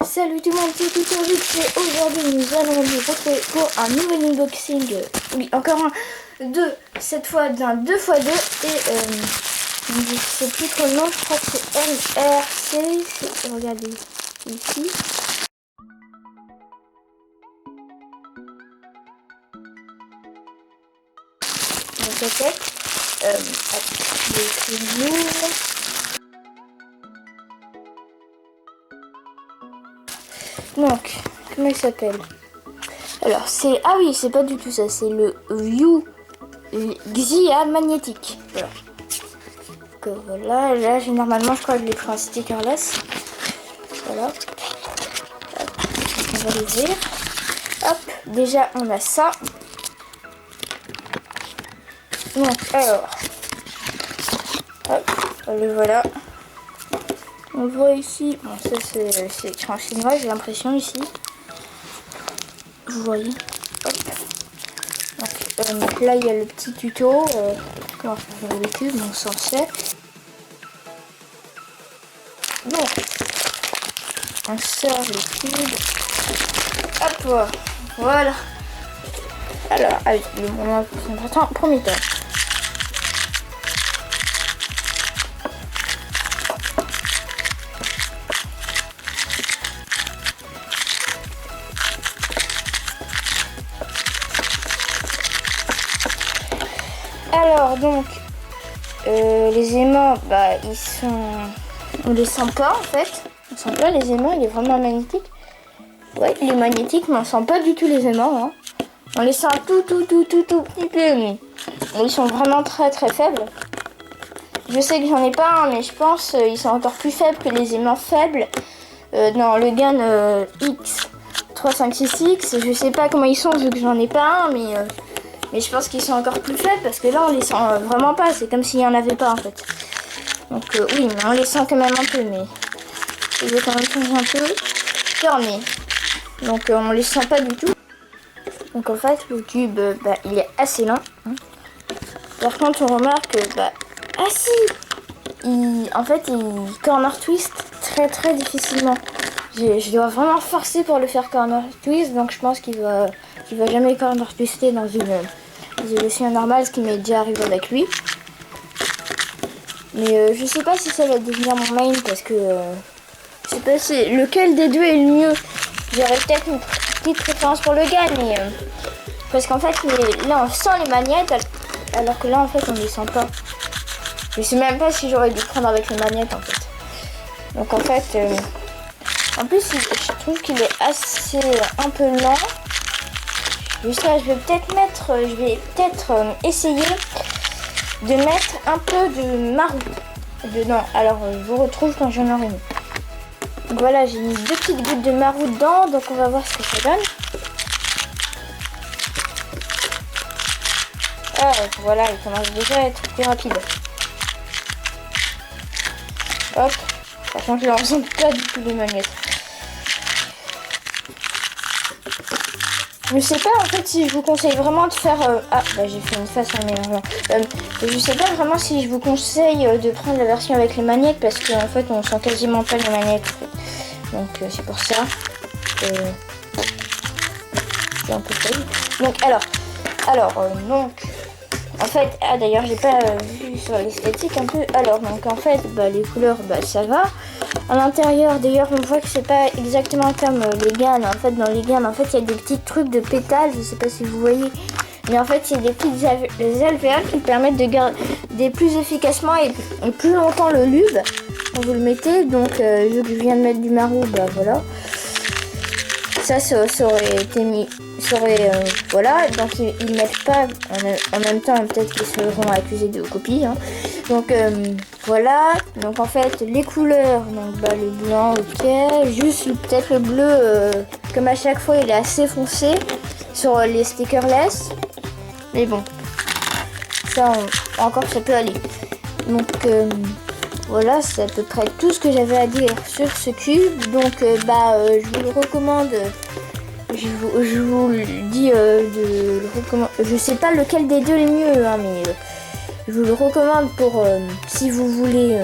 Salut tout le monde, c'est Tuto Vite et aujourd'hui nous allons nous retrouver pour un nouvel unboxing. Oui, encore un 2, cette fois d'un 2x2 et je sais plus trop le nom, je crois que c'est MRC. Regardez ici. Donc peut-être donc, comment il s'appelle? Alors, c'est... Ah oui, c'est pas du tout ça. C'est le View Xia magnétique. Voilà. Donc, voilà. Là, j'ai normalement, je crois que je l'ai pris en stickerless. Voilà. Hop, on va l'ouvrir. Hop, déjà, on a ça. Donc, alors. Hop, le voilà. On voit ici, bon ça c'est écrit en chinois, j'ai l'impression ici. Vous voyez. Hop. Donc là il y a le petit tuto, comment faire le cube, on s'en sait. Donc, on sort le cube. Hop, voilà. Alors, avec le moment de concentration, premier temps. Alors donc les aimants, bah ils sont, on les sent pas en fait, on sent pas les aimants, il est vraiment magnétique. Ouais, il est magnétique, mais on sent pas du tout les aimants. Hein. On les sent tout petit peu. Ils sont vraiment très faibles. Je sais que j'en ai pas un, mais je pense ils sont encore plus faibles que les aimants faibles dans le GAN X3566. Je sais pas comment ils sont vu que j'en ai pas un, mais je pense qu'ils sont encore plus faibles parce que là on les sent vraiment pas, c'est comme s'il n'y en avait pas en fait. Donc oui, mais on les sent quand même un peu, mais je vais quand même changer un peu. Fermé. Donc on les sent pas du tout. Donc en fait le tube, il est assez lent. Hein. Par contre on remarque que, ah si, en fait il corner twist très difficilement. Je dois vraiment forcer pour le faire corner twist, donc je pense qu'il va jamais corner twister dans une résolution normale, ce qui m'est déjà arrivé avec lui. Mais je sais pas si ça va devenir mon main parce que je sais pas si lequel des deux est le mieux. J'aurais peut-être une petite préférence pour le GAN, mais parce qu'en fait là on sent les magnettes alors que là en fait on les sent pas. Je sais même pas si j'aurais dû prendre avec les magnettes en fait. Donc en fait en plus je trouve qu'il est assez un peu lent. Je vais peut-être essayer de mettre un peu de marron dedans. Alors je vous retrouve quand j'en aurai mis. Donc voilà, j'ai mis 2 petites gouttes de marron dedans, donc on va voir ce que ça donne. Ah voilà, il commence déjà à être plus rapide. Hop, sachant que je ne ressens pas du tout les magnettes. Je sais pas en fait si je vous conseille vraiment de faire... j'ai fait une face en mélangeant. Je sais pas vraiment si je vous conseille de prendre la version avec les magnettes parce qu'en fait on sent quasiment pas les magnettes en fait. Donc c'est pour ça. C'est un peu faible. Donc donc en fait, d'ailleurs j'ai pas vu sur l'esthétique un peu. Alors donc en fait les couleurs ça va. À l'intérieur d'ailleurs on voit que c'est pas exactement comme les GAN. En fait dans les GAN en fait il y a des petits trucs de pétales, je sais pas si vous voyez. Mais en fait c'est des petites alvéoles qui permettent de garder plus efficacement et plus longtemps le lube quand vous le mettez. Donc vu que je viens de mettre du marron, voilà. Ça aurait été mis, voilà, donc ils mettent pas en même temps, peut-être qu'ils seront accusés de copie. Hein. Donc voilà, donc en fait les couleurs, donc le blanc, ok, juste peut-être le bleu, comme à chaque fois il est assez foncé sur les stickerless, mais bon, ça encore ça peut aller. Donc voilà, c'est à peu près tout ce que j'avais à dire sur ce cube. Donc je vous le recommande. Je vous le dis de le recommander. Je sais pas lequel des deux est mieux, hein, mais je vous le recommande pour si vous voulez